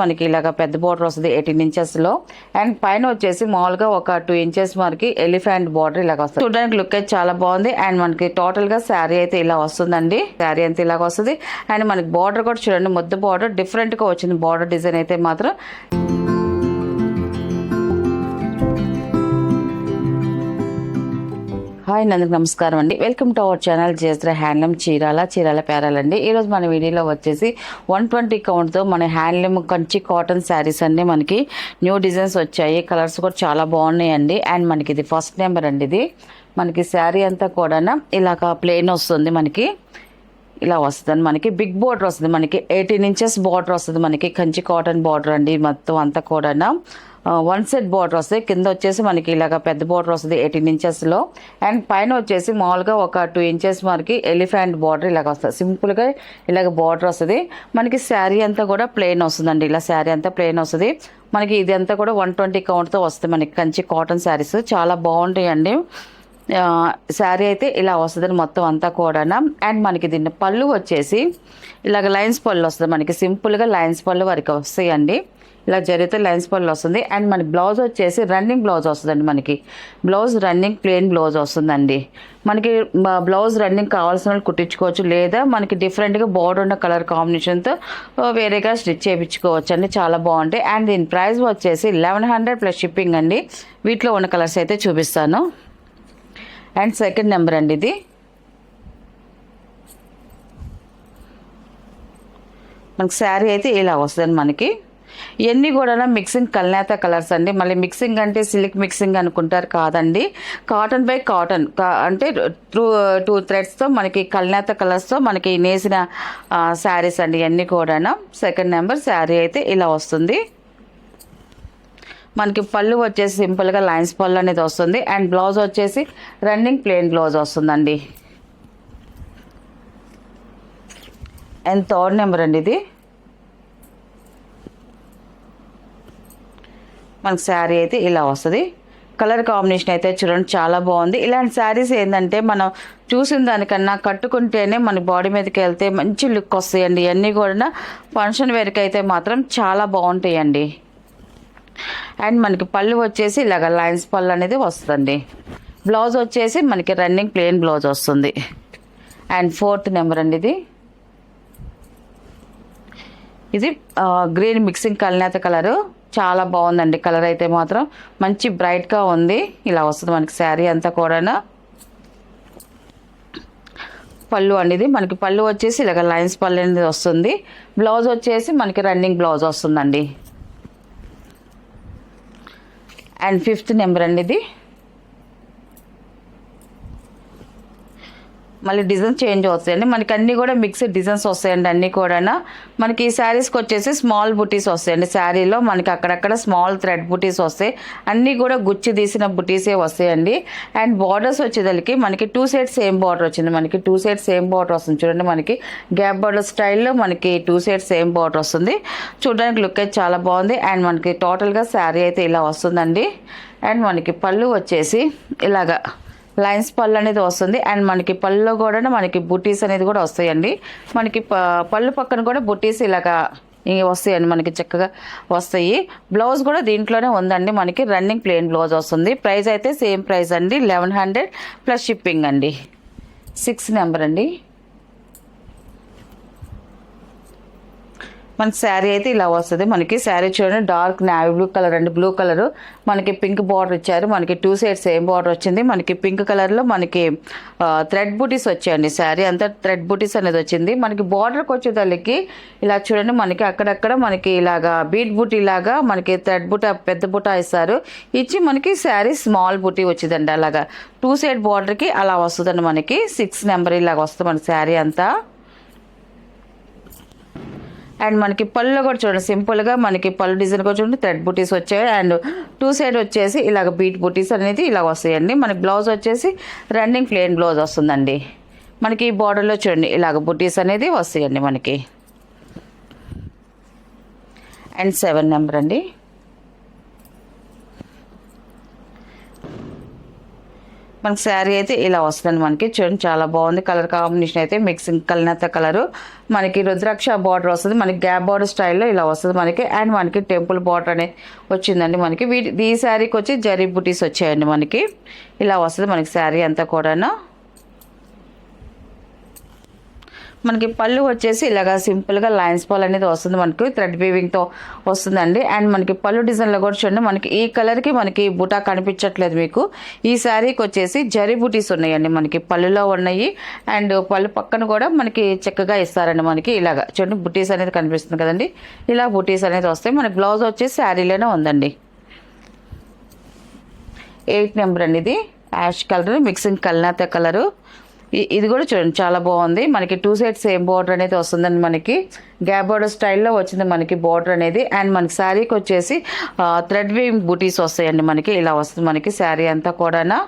మనకి ఇలాగ పెద్ద బోర్డర్ వస్తుంది 18 ఇంచెస్ లో. అండ్ పైన వచ్చేసి మామూలుగా ఒక 2 ఇంచెస్ మనకి ఎలిఫెంట్ బోర్డర్ ఇలాగ వస్తుంది. చూడడానికి లుక్ అయితే చాలా బాగుంది. అండ్ మనకి టోటల్ గా శారీ అయితే ఇలా వస్తుందండి. శారీ అంతా ఇలాగ వస్తుంది. అండ్ మనకి బోర్డర్ కూడా చూడండి, ముద్దు బోర్డర్ డిఫరెంట్ గా వచ్చింది. బోర్డర్ డిజైన్ అయితే మాత్రం హాయ్ అందరికి నమస్కారం అండి. Welcome to our channel Jayashree handloom Chirala పేరాలండి. ఈరోజు మన వీడియోలో వచ్చేసి 120 కౌంట్తో మన హ్యాండ్లూమ్ కంచి కాటన్ శారీస్ అన్ని మనకి న్యూ డిజైన్స్ వచ్చాయి. కలర్స్ కూడా చాలా బాగున్నాయండి. అండ్ మనకి ఇది ఫస్ట్ నెంబర్ అండి. ఇది మనకి శారీ అంతా కూడా ఇలాగ ప్లెయిన్ వస్తుంది. మనకి ఇలా వస్తుంది. మనకి బిగ్ బోర్డర్ వస్తుంది. మనకి 18 ఇంచెస్ బార్డర్ వస్తుంది. మనకి కంచి కాటన్ బార్డర్ అండి. మొత్తం అంతా కూడా వన్ సెట్ బార్డర్ వస్తుంది. కింద వచ్చేసి మనకి ఇలాగ పెద్ద బార్డర్ వస్తుంది 18 ఇంచెస్ లో. అండ్ పైన వచ్చేసి మామూలుగా ఒక 2 ఇంచెస్ మనకి ఎలిఫెంట్ బార్డర్ ఇలాగ వస్తుంది. సింపుల్ గా ఇలాగ బార్డర్ వస్తుంది. మనకి శారీ అంతా కూడా ప్లెయిన్ వస్తుందండి. ఇలా శారీ అంతా ప్లెయిన్ వస్తుంది. మనకి ఇది అంతా కూడా 120 కౌంట్ తో వస్తుంది. మనకి కంచి కాటన్ శారీస్ చాలా బాగుంటాయండి. శారీ అయితే ఇలా వస్తుంది మొత్తం అంతా కూడా. అండ్ మనకి దీన్ని పళ్ళు వచ్చేసి ఇలాగ లైన్స్ పళ్ళు వస్తుంది. మనకి సింపుల్గా లైన్స్ పళ్ళు వరకు వస్తాయండి. ఇలా జరిగితే లైన్స్ పళ్ళు వస్తుంది. అండ్ మనకి బ్లౌజ్ వచ్చేసి రన్నింగ్ బ్లౌజ్ వస్తుందండి. మనకి బ్లౌజ్ రన్నింగ్ ప్లెయిన్ బ్లౌజ్ వస్తుందండి. మనకి బ్లౌజ్ రన్నింగ్ కావాల్సిన వాళ్ళు కుట్టించుకోవచ్చు, లేదా మనకి డిఫరెంట్గా బోర్డర్ ఉన్న కలర్ కాంబినేషన్తో వేరేగా స్టిచ్ చేయించుకోవచ్చు అండి. చాలా బాగుంటాయి. అండ్ దీని ప్రైస్ వచ్చేసి 1100 ప్లస్ షిప్పింగ్ అండి. వీటిలో ఉన్న కలర్స్ అయితే చూపిస్తాను. అండ్ సెకండ్ నెంబర్ అండి. ఇది మనకి శారీ అయితే ఇలా వస్తుంది. మనకి ఇవన్నీ కూడా మిక్సింగ్ కల్నేత కలర్స్ అండి. మళ్ళీ మిక్సింగ్ అంటే సిల్క్ మిక్సింగ్ అనుకుంటారు, కాదండి. కాటన్ బై కాటన్ అంటే టూ థ్రెడ్స్తో మనకి కల్నేత కలర్స్తో మనకి నేసిన శారీస్ అండి ఇవన్నీ కూడా. సెకండ్ నెంబర్ శారీ అయితే ఇలా వస్తుంది. మనకి పళ్ళు వచ్చేసి సింపుల్గా లైన్స్ పళ్ళు అనేది వస్తుంది. అండ్ బ్లౌజ్ వచ్చేసి రన్నింగ్ ప్లెయిన్ బ్లౌజ్ వస్తుందండి. అండ్ థర్డ్ నెంబర్ అండి. ఇది మనకి శారీ అయితే ఇలా వస్తుంది. కలర్ కాంబినేషన్ అయితే చూడండి చాలా బాగుంది. ఇలాంటి శారీస్ ఏంటంటే మనం చూసిన దానికన్నా కట్టుకుంటేనే మన బాడీ మీదకి వెళ్తే మంచి లుక్ వస్తాయండి. ఇవన్నీ కూడా ఫంక్షన్ వేర్కి అయితే మాత్రం చాలా బాగుంటాయండి. అండ్ మనకి పళ్ళు వచ్చేసి ఇలాగ లైన్స్ పళ్ళు అనేది వస్తుంది. బ్లౌజ్ వచ్చేసి మనకి రన్నింగ్ ప్లెయిన్ బ్లౌజ్ వస్తుంది. అండ్ ఫోర్త్ నెంబర్ అండి. ఇది గ్రీన్ మిక్సింగ్ కల్నేత కలరు చాలా బాగుందండి. కలర్ అయితే మాత్రం మంచి బ్రైట్గా ఉంది. ఇలా వస్తుంది మనకి శారీ అంతా కూడా. పళ్ళు అనేది మనకి పళ్ళు వచ్చేసి ఇలాగ లైన్స్ పళ్ళు అనేది వస్తుంది. బ్లౌజ్ వచ్చేసి మనకి రన్నింగ్ బ్లౌజ్ వస్తుందండి. అండ్ ఫిఫ్త్ నెంబర్ అండి. ఇది మళ్ళీ డిజైన్ చేంజ్ అవుతాయండి. మనకి అన్నీ కూడా మిక్స్డ్ డిజైన్స్ వస్తాయండి. అన్నీ కూడా మనకి ఈ శారీస్కి వచ్చేసి స్మాల్ బుటీస్ వస్తాయండి. శారీలో మనకి అక్కడక్కడ స్మాల్ థ్రెడ్ బుటీస్ వస్తాయి. అన్నీ కూడా గుచ్చి తీసిన బుటీసే వస్తాయండి. అండ్ బార్డర్స్ వచ్చేదానికి మనకి 2 సైడ్స్ సేమ్ బార్డర్ వచ్చింది. మనకి 2 సైడ్స్ సేమ్ బార్డర్ వస్తుంది. చూడండి మనకి గ్యాప్ బార్డర్ స్టైల్లో మనకి 2 సైడ్స్ సేమ్ బార్డర్ వస్తుంది. చూడడానికి లుక్ అయితే చాలా బాగుంది. అండ్ మనకి టోటల్గా శారీ అయితే ఇలా వస్తుందండి. అండ్ మనకి పళ్ళు వచ్చేసి ఇలాగా లైన్స్ పళ్ళు అనేది వస్తుంది. అండ్ మనకి పళ్ళులో కూడా మనకి బుటీస్ అనేది కూడా వస్తాయండి. మనకి పళ్ళు పక్కన కూడా బుటీస్ ఇలాగా వస్తాయండి. మనకి చక్కగా వస్తాయి. బ్లౌజ్ కూడా దీంట్లోనే ఉందండి. మనకి రన్నింగ్ ప్లెయిన్ బ్లౌజ్ వస్తుంది. ప్రైస్ అయితే సేమ్ ప్రైస్ అండి, 1100 ప్లస్ షిప్పింగ్ అండి. 6 నెంబర్ అండి. మనకి శారీ అయితే ఇలా వస్తుంది. మనకి శారీ చూడండి డార్క్ నావీ బ్లూ కలర్ అండి. బ్లూ కలర్ మనకి పింక్ బార్డర్ ఇచ్చారు. మనకి 2 సైడ్స్ సేమ్ బార్డర్ వచ్చింది. మనకి పింక్ కలర్లో మనకి థ్రెడ్ బూటీస్ వచ్చాయండి. శారీ అంతా థ్రెడ్ బూటీస్ అనేది వచ్చింది. మనకి బార్డర్కి వచ్చేదానికి ఇలా చూడండి మనకి అక్కడక్కడ మనకి ఇలాగా బీట్ బూటీ లాగా మనకి థ్రెడ్ బూట పెద్ద బూట ఇస్తారు. ఇచ్చి మనకి శారీ స్మాల్ బూటీ వచ్చిందండి. అలాగా 2 సైడ్ బార్డర్కి అలా వస్తుందండి. మనకి 6 నెంబర్ ఇలాగ వస్తుంది మన శారీ అంతా. అండ్ మనకి పళ్ళులో కూడా చూడండి సింపుల్గా మనకి పళ్ళు డిజైన్ కూడా చూడండి థ్రెడ్ బూటీస్ వచ్చాయి. అండ్ 2 సైడ్ వచ్చేసి ఇలాగ బీట్ బూటీస్ అనేది ఇలా వస్తాయండి. మనకి బ్లౌజ్ వచ్చేసి రన్నింగ్ ప్లెయిన్ బ్లౌజ్ వస్తుందండి. మనకి ఈ బార్డర్లో చూడండి ఇలాగ బూటీస్ అనేది వస్తాయండి మనకి. అండ్ 7 నెంబర్ అండి. మనకి శారీ అయితే ఇలా వస్తుంది మనకి. చూడండి చాలా బాగుంది. కలర్ కాంబినేషన్ అయితే మిక్సింగ్ కల్నేత కలరు. మనకి రుద్రాక్ష బార్డర్ వస్తుంది. మనకి గ్యాప్ బార్డర్ స్టైల్లో ఇలా వస్తుంది మనకి. అండ్ మనకి టెంపుల్ బార్డర్ అనేది వచ్చిందండి మనకి. ఈ శారీకి వచ్చి జరీ బుటీస్ వచ్చాయండి మనకి. ఇలా వస్తుంది మనకి శారీ అంతా కూడాను. మనకి పళ్ళు వచ్చేసి ఇలాగా సింపుల్గా లైన్స్ పళ్ళు అనేది వస్తుంది మనకి. థ్రెడ్ వీవింగ్తో వస్తుందండి. అండ్ మనకి పళ్ళు డిజైన్లో కూడా చూడండి మనకి ఈ కలర్కి మనకి బుటా కనిపించట్లేదు మీకు. ఈ శారీకి వచ్చేసి జరీ బుటీస్ ఉన్నాయండి మనకి. పళ్ళులో ఉన్నాయి. అండ్ పళ్ళు పక్కన కూడా మనకి చక్కగా ఇస్తారండి మనకి. ఇలాగా చూడండి బుటీస్ అనేది కనిపిస్తుంది కదండి. ఇలా బుటీస్ అనేది వస్తాయి. మనకి బ్లౌజ్ వచ్చేసి శారీలోనే ఉందండి. 8 నెంబర్ అండి ఇది. యాష్ కలర్ మిక్సింగ్ కల్నేత కలరు. ఇది కూడా చూడండి చాలా బాగుంది. మనకి 2 సైడ్స్ సేమ్ బార్డర్ అనేది వస్తుందండి మనకి. గ్యాప్ బార్డర్ స్టైల్లో వచ్చింది మనకి బార్డర్ అనేది. అండ్ మనకి శారీకి వచ్చేసి థ్రెడ్ వీవింగ్ బూటీస్ వస్తాయండి మనకి. ఇలా వస్తుంది మనకి శారీ అంతా కూడానా.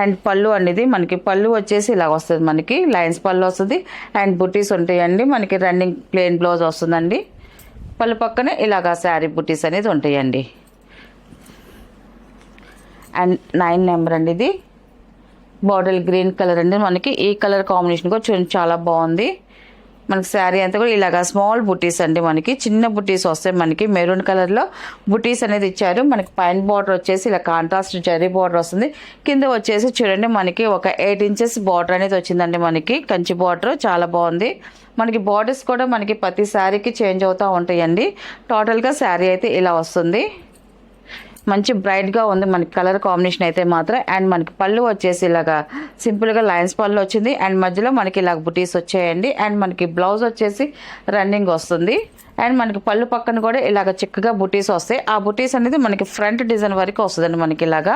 అండ్ పళ్ళు అనేది మనకి పళ్ళు వచ్చేసి ఇలా వస్తుంది మనకి. లైన్స్ పళ్ళు వస్తుంది. అండ్ బుటీస్ ఉంటాయండి మనకి. రన్నింగ్ ప్లెయిన్ బ్లౌజ్ వస్తుందండి. పళ్ళు పక్కనే ఇలాగా శారీ బుటీస్ అనేది ఉంటాయండి. అండ్ 9 నెంబర్ అండి ఇది. బాటిల్ గ్రీన్ కలర్ అండి మనకి. ఈ కలర్ కాంబినేషన్ కూడా చూడండి చాలా బాగుంది. మనకి శారీ అంతా కూడా ఇలాగా స్మాల్ బుటీస్ అండి మనకి. చిన్న బుటీస్ వస్తాయి మనకి. మెరూన్ కలర్లో బుటీస్ అనేది ఇచ్చారు మనకి. పైన బార్డర్ వచ్చేసి ఇలా కాంట్రాస్ట్ జరీ బార్డర్ వస్తుంది. కింద వచ్చేసి చూడండి మనకి ఒక 8 ఇంచెస్ బార్డర్ అనేది వచ్చిందండి మనకి. కంచి బార్డర్ చాలా బాగుంది మనకి. బార్డర్స్ కూడా మనకి ప్రతి శారీకి చేంజ్ అవుతూ ఉంటాయండి. టోటల్గా శారీ అయితే ఇలా వస్తుంది. మంచి బ్రైట్గా ఉంది మనకి కలర్ కాంబినేషన్ అయితే మాత్రం. అండ్ మనకి పళ్ళు వచ్చేసి ఇలాగా సింపుల్గా లైన్స్ పళ్ళు వచ్చింది. అండ్ మధ్యలో మనకి ఇలాగ బుటీస్ వచ్చాయండి. అండ్ మనకి బ్లౌజ్ వచ్చేసి రన్నింగ్ వస్తుంది. అండ్ మనకి పళ్ళు పక్కన కూడా ఇలాగ చిక్కగా బుటీస్ వస్తాయి. ఆ బుటీస్ అనేది మనకి ఫ్రంట్ డిజైన్ వరకు వస్తుందండి మనకి ఇలాగా.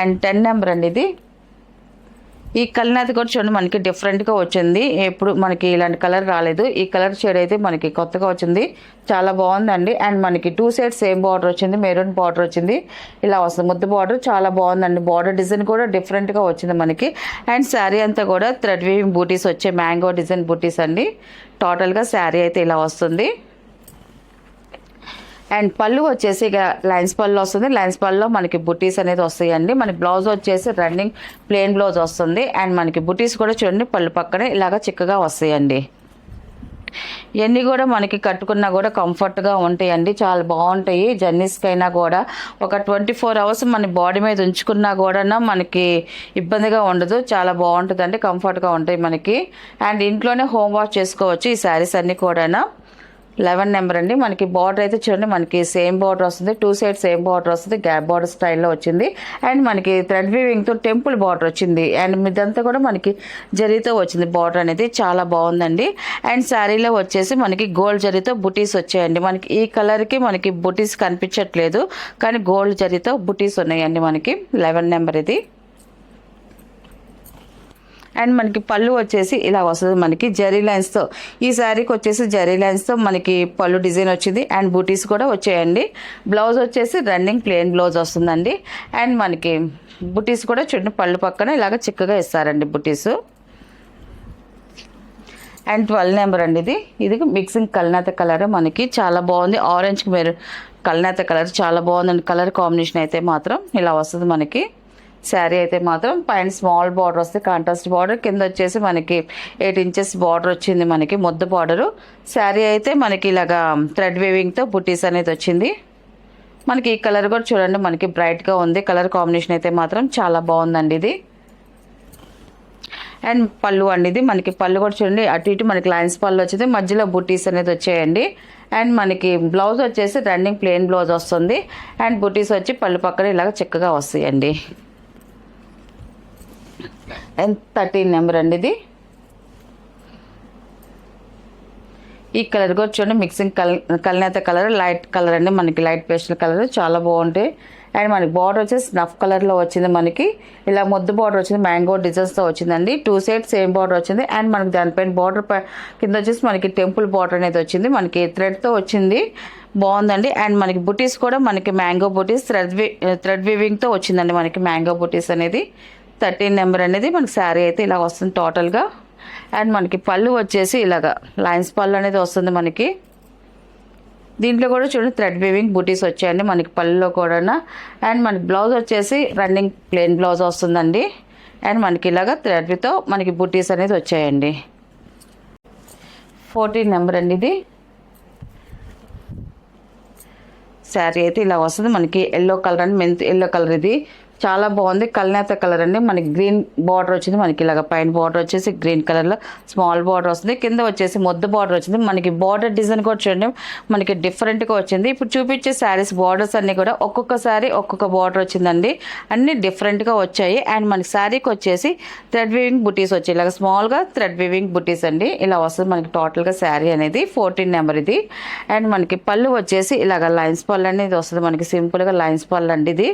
అండ్ 10 నెంబర్ అండి ఇది. ఈ కలర్ కూడా చూడండి మనకి డిఫరెంట్గా వచ్చింది. ఎప్పుడు మనకి ఇలాంటి కలర్ రాలేదు. ఈ కలర్ షేడ్ అయితే మనకి కొత్తగా వచ్చింది. చాలా బాగుందండి. అండ్ మనకి 2 సైడ్స్ సేమ్ బార్డర్ వచ్చింది. మెరూన్ బార్డర్ వచ్చింది. ఇలా వస్తుంది ముద్దు బార్డర్. చాలా బాగుందండి. బార్డర్ డిజైన్ కూడా డిఫరెంట్గా వచ్చింది మనకి. అండ్ శారీ అంతా కూడా థ్రెడ్ వీవింగ్ బూటీస్ వచ్చే మ్యాంగో డిజైన్ బూటీస్ అండి. టోటల్గా శారీ అయితే ఇలా వస్తుంది. అండ్ పళ్ళు వచ్చేసి ఇక లైన్స్ పళ్ళు వస్తుంది. లైన్స్ పళ్ళులో మనకి బుటీస్ అనేది వస్తాయండి. మనకి బ్లౌజ్ వచ్చేసి రన్నింగ్ ప్లెయిన్ బ్లౌజ్ వస్తుంది. అండ్ మనకి బుటీస్ కూడా చూడండి పళ్ళు పక్కనే ఇలాగ చిక్కగా వస్తాయండి. ఇవన్నీ కూడా మనకి కట్టుకున్నా కూడా కంఫర్ట్గా ఉంటాయండి. చాలా బాగుంటాయి. జర్నీస్కైనా కూడా ఒక 24 అవర్స్ మన బాడీ మీద ఉంచుకున్నా కూడా మనకి ఇబ్బందిగా ఉండదు. చాలా బాగుంటుందండి. కంఫర్ట్గా ఉంటాయి మనకి. అండ్ ఇంట్లోనే హోమ్ వాష్ చేసుకోవచ్చు ఈ శారీస్ అన్నీ కూడా. 11 నెంబర్ అండి. మనకి బార్డర్ అయితే చూడండి మనకి సేమ్ బార్డర్ వస్తుంది. 2 సైడ్స్ సేమ్ బార్డర్ వస్తుంది. గ్యాప్ బార్డర్ స్టైల్లో వచ్చింది. అండ్ మనకి థ్రెడ్ వీవింగ్తో టెంపుల్ బార్డర్ వచ్చింది. అండ్ ఇదంతా కూడా మనకి జరీతో వచ్చింది బార్డర్ అనేది. చాలా బాగుందండి. అండ్ శారీలో వచ్చేసి మనకి గోల్డ్ జరీతో బుటీస్ వచ్చాయండి. మనకి ఈ కలర్కి మనకి బుటీస్ కనిపించట్లేదు. కానీ గోల్డ్ జరీతో బుటీస్ ఉన్నాయండి మనకి. 11 నెంబర్ ఇది. అండ్ మనకి పళ్ళు వచ్చేసి ఇలా వస్తుంది మనకి జరీ లైన్స్తో. ఈ శారీకి వచ్చేసి జరీ లైన్స్తో మనకి పళ్ళు డిజైన్ వచ్చింది. అండ్ బూటీస్ కూడా వచ్చాయండి. బ్లౌజ్ వచ్చేసి రన్నింగ్ ప్లెయిన్ బ్లౌజ్ వస్తుందండి. అండ్ మనకి బూటీస్ కూడా చూడండి పళ్ళు పక్కన ఇలాగ చిక్కగా ఇస్తారండి బూటీస్. అండ్ 12 నెంబర్ అండి ఇది. ఇది మిక్సింగ్ కల్నేత కలర్ మనకి. చాలా బాగుంది. ఆరెంజ్కి మీరు కల్నేత కలర్ చాలా బాగుందండి. కలర్ కాంబినేషన్ అయితే మాత్రం ఇలా వస్తుంది మనకి. శారీ అయితే మాత్రం పైన స్మాల్ బార్డర్ వస్తుంది. Contrast border. కింద వచ్చేసి మనకి 8 ఇంచెస్ బార్డర్ వచ్చింది మనకి. ముద్ద బార్డరు. శారీ అయితే మనకి ఇలాగా థ్రెడ్ వీవింగ్తో బుటీస్ అనేది వచ్చింది మనకి. ఈ కలర్ కూడా చూడండి మనకి బ్రైట్గా ఉంది. కలర్ కాంబినేషన్ అయితే మాత్రం చాలా బాగుందండి ఇది. అండ్ పళ్ళు అండి ఇది. మనకి పళ్ళు కూడా చూడండి అటు ఇటు మనకి లైన్స్ పళ్ళు వచ్చింది. మధ్యలో బుటీస్ అనేది వచ్చాయండి. అండ్ మనకి బ్లౌజ్ వచ్చేసి రన్నింగ్ ప్లెయిన్ బ్లౌజ్ వస్తుంది. అండ్ బుటీస్ వచ్చి పళ్ళు పక్కన ఇలాగ చిక్కగా వస్తాయండి. అండ్ 13 నెంబర్ అండి ఇది. ఈ కలర్ కూడా చూడండి మిక్సింగ్ కల్నేత కలర్ లైట్ కలర్ అండి మనకి. లైట్ పేస్టల్ కలర్ చాలా బాగుంటాయి. అండ్ మనకి బార్డర్ వచ్చేసి స్నఫ్ కలర్లో వచ్చింది మనకి. ఇలా ముద్దు బార్డర్ వచ్చింది. మ్యాంగో డిజైన్స్తో వచ్చిందండి. 2 సైడ్స్ సేమ్ బార్డర్ వచ్చింది. అండ్ మనకి దానిపైన బార్డర్ కింద వచ్చేసి మనకి టెంపుల్ బార్డర్ అనేది వచ్చింది మనకి. థ్రెడ్తో వచ్చింది. బాగుందండి. అండ్ మనకి బుటీస్ కూడా మనకి మ్యాంగో బుటీస్ థ్రెడ్ వీవింగ్తో వచ్చిందండి మనకి మ్యాంగో బుటీస్ అనేది. 13 నెంబర్ అనేది మనకి శారీ అయితే ఇలా వస్తుంది టోటల్గా. అండ్ మనకి పళ్ళు వచ్చేసి ఇలాగా లైన్స్ పళ్ళు అనేది వస్తుంది మనకి. దీంట్లో కూడా చూడండి థ్రెడ్ వీవింగ్ బూటీస్ వచ్చాయండి మనకి పళ్ళులో కూడా. అండ్ మనకి బ్లౌజ్ వచ్చేసి రన్నింగ్ ప్లెయిన్ బ్లౌజ్ వస్తుందండి. అండ్ మనకి ఇలాగ థ్రెడ్తో మనకి బూటీస్ అనేది వచ్చాయండి. 14 నెంబర్ అండి ఇది. శారీ అయితే ఇలా వస్తుంది మనకి. ఎల్లో కలర్ అండి, మెంత్ ఎల్లో కలర్. ఇది చాలా బాగుంది. కల్నేత కలర్ అండి. మనకి గ్రీన్ బార్డర్ వచ్చింది. మనకి ఇలాగ పైన బార్డర్ వచ్చేసి గ్రీన్ కలర్లో స్మాల్ బార్డర్ వస్తుంది. కింద వచ్చేసి మొద్దు బార్డర్ వచ్చింది. మనకి బార్డర్ డిజైన్ కూడా చూడండి మనకి డిఫరెంట్గా వచ్చింది. ఇప్పుడు చూపించే శారీస్ బార్డర్స్ అన్నీ కూడా ఒక్కొక్క శారీ ఒక్కొక్క బార్డర్ వచ్చిందండి. అన్నీ డిఫరెంట్గా వచ్చాయి. అండ్ మనకి శారీకి వచ్చేసి థ్రెడ్ వీవింగ్ బుటీస్ వచ్చాయి. ఇలాగ స్మాల్గా థ్రెడ్ వీవింగ్ బుటీస్ అండి. ఇలా వస్తుంది మనకి టోటల్గా శారీ అనేది. 14 నెంబర్ ఇది. అండ్ మనకి పళ్ళు వచ్చేసి ఇలాగ లైన్స్ పళ్ళు అనేది వస్తుంది మనకి. సింపుల్గా లైన్స్ పళ్ళు అండి ఇది.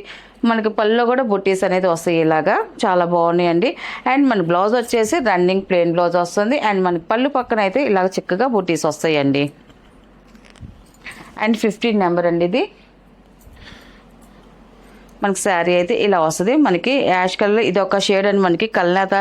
మనకి పళ్ళులో కూడా బుట్టీస్ అనేది వస్తాయి. ఇలాగా చాలా బాగున్నాయండి. అండ్ మన బ్లౌజ్ వచ్చేసి రన్నింగ్ ప్లెయిన్ బ్లౌజ్ వస్తుంది. అండ్ మనకి పళ్ళు పక్కన అయితే ఇలాగ చిక్కగా బుట్టీస్ వస్తాయండి. అండ్ 15 నెంబర్ అండి ఇది. మనకి శారీ అయితే ఇలా వస్తుంది మనకి. యాష్ కలర్ ఇది ఒక షేడ్ అండి మనకి. కల్నేత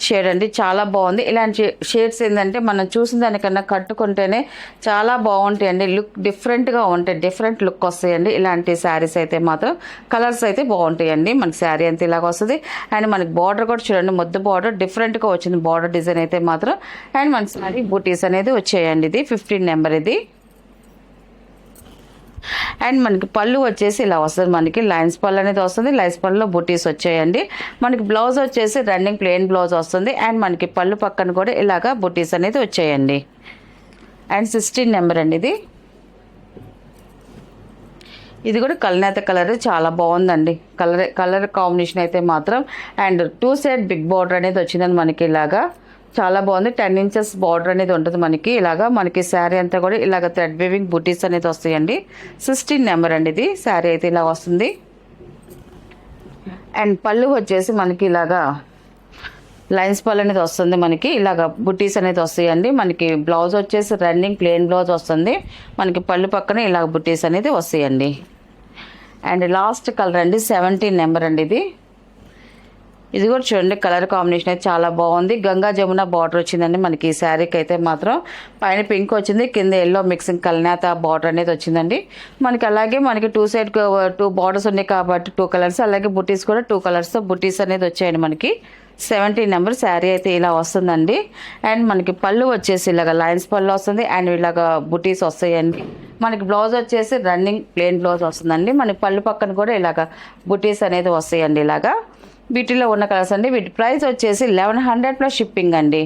షేడ్ అండి. చాలా బాగుంది. ఇలాంటి షేడ్స్ ఏంటంటే మనం చూసిన దానికన్నా కట్టుకుంటేనే చాలా బాగుంటాయండి. లుక్ డిఫరెంట్గా ఉంటాయి. డిఫరెంట్ లుక్ వస్తాయండి ఇలాంటి శారీస్ అయితే మాత్రం. కలర్స్ అయితే బాగుంటాయండి. మనకి శారీ అంతా ఇలాగ వస్తుంది. అండ్ మనకి బార్డర్ కూడా చూడండి మొద్దు బార్డర్ డిఫరెంట్గా వచ్చింది బార్డర్ డిజైన్ అయితే మాత్రం. అండ్ మన శారీ బూటీస్ అనేది వచ్చాయండి. ఇది 15 నెంబర్ ఇది. అండ్ మనకి పళ్ళు వచ్చేసి ఇలా వస్తుంది మనకి. లైన్స్ పళ్ళు అనేది వస్తుంది. లైన్స్ పళ్ళులో బుటీస్ వచ్చాయండి. మనకి బ్లౌజ్ వచ్చేసి రన్నింగ్ ప్లెయిన్ బ్లౌజ్ వస్తుంది. అండ్ మనకి పళ్ళు పక్కన కూడా ఇలాగా బుటీస్ అనేది వచ్చాయండి. అండ్ 16 నెంబర్ అండి ఇది. ఇది కూడా కల్నేత కలర్ చాలా బాగుందండి. కలర్ కాంబినేషన్ అయితే మాత్రం. అండ్ 2 సైడ్ బిగ్ బార్డర్ అనేది వచ్చిందండి మనకి. ఇలాగా చాలా బాగుంది. 10 ఇంచెస్ బార్డర్ అనేది ఉంటుంది మనకి. ఇలాగా మనకి శారీ అంతా కూడా ఇలాగ థ్రెడ్ వీవింగ్ బుటీస్ అనేది వస్తాయండి. 16 నెంబర్ అండి ఇది. శారీ అయితే ఇలా వస్తుంది. అండ్ పళ్ళు వచ్చేసి మనకి ఇలాగా లైన్స్ పళ్ళు అనేది వస్తుంది మనకి. ఇలాగ బుటీస్ అనేది వస్తాయండి మనకి. బ్లౌజ్ వచ్చేసి రన్నింగ్ ప్లెయిన్ బ్లౌజ్ వస్తుంది మనకి. పళ్ళు పక్కన ఇలాగ బుటీస్ అనేది వస్తాయండి. అండ్ లాస్ట్ కలర్ అండి 17 నెంబర్ అండి ఇది. ఇది కూడా చూడండి కలర్ కాంబినేషన్ అయితే చాలా బాగుంది. గంగా జమున బార్డర్ వచ్చిందండి మనకి ఈ శారీకి అయితే మాత్రం. పైన పింక్ వచ్చింది, కింద ఎల్లో మిక్సింగ్ కల్నేత బార్డర్ అనేది వచ్చిందండి మనకి. అలాగే మనకి 2 సైడ్ 2 బార్డర్స్ ఉన్నాయి కాబట్టి 2 కలర్స్. అలాగే బుటీస్ కూడా 2 కలర్స్తో బుటీస్ అనేది వచ్చాయండి మనకి. 17 నెంబర్ శారీ అయితే ఇలా వస్తుందండి. అండ్ మనకి పళ్ళు వచ్చేసి ఇలాగ లైన్స్ పళ్ళు వస్తుంది. అండ్ ఇలాగ బుటీస్ వస్తాయండి మనకి. బ్లౌజ్ వచ్చేసి రన్నింగ్ ప్లెయిన్ బ్లౌజ్ వస్తుందండి మనకి. పళ్ళు పక్కన కూడా ఇలాగ బుటీస్ అనేది వస్తాయండి ఇలాగా. వీటిలో ఉన్న కలర్స్ అండి. వీటి ప్రైస్ వచ్చేసి 1100 ప్లస్ షిప్పింగ్ అండి.